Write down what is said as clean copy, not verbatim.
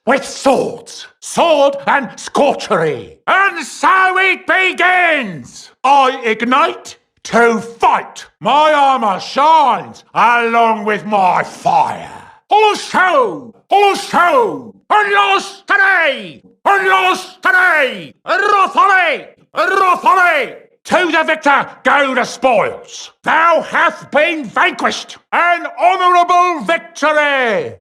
with swords, sword and scorchery. And so it begins. I ignite to fight. My armor shines along with my fire. Also, and lost today, Rothole. To the victor go the spoils. Thou hast been vanquished. An honourable victory.